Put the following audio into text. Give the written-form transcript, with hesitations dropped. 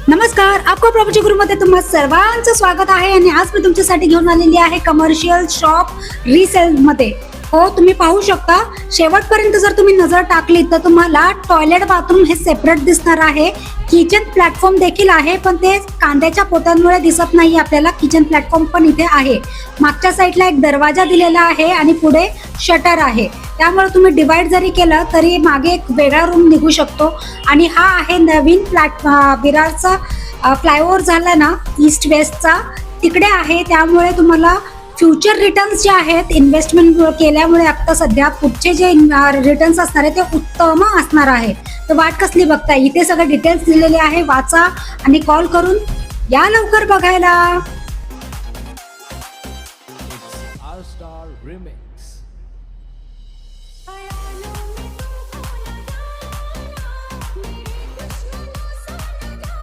नमस्कार, आपको प्रॉपर्टी गुरुमध्ये तुम्हा सर्वांचं स्वागत आहे आणि आज मी तुमच्यासाठी घेऊन आलेली आहे कमर्शियल शॉप रिसेल मध्ये. हो, तुम्ही पाहू शकता. शेवटपर्यंत जर तुम्ही नजर टाकली तर तुम्हाला टॉयलेट बाथरूम हे सेपरेट दिसणार आहे. किचन प्लॅटफॉर्म देखील आहे, पण ते कांद्याच्या पोत्यांमुळे दिसत नाही आपल्याला. किचन प्लॅटफॉर्म पण इथे आहे. मागच्या साईडला एक दरवाजा दिलेला आहे आणि पुढे शटर आहे. त्यामुळे तुम्ही डिवाइड जरी केलं तरी मागे एक वेगळा रूम निघू शकतो. आणि हा आहे नवीन विरारचा फ्लायओव्हर झाला ना ईस्ट वेस्टचा, तिकडे आहे. त्यामुळे तुम्हाला फ्युचर रिटर्न्स जे आहेत इन्व्हेस्टमेंट केल्यामुळे आता सध्या पुढचे जे रिटर्न्स असणार आहे ते उत्तम असणार आहे. तर वाट कसली बघताय, इथे सगळे डिटेल्स दिलेले आहे. वाचा आणि कॉल करून या लवकर बघायला.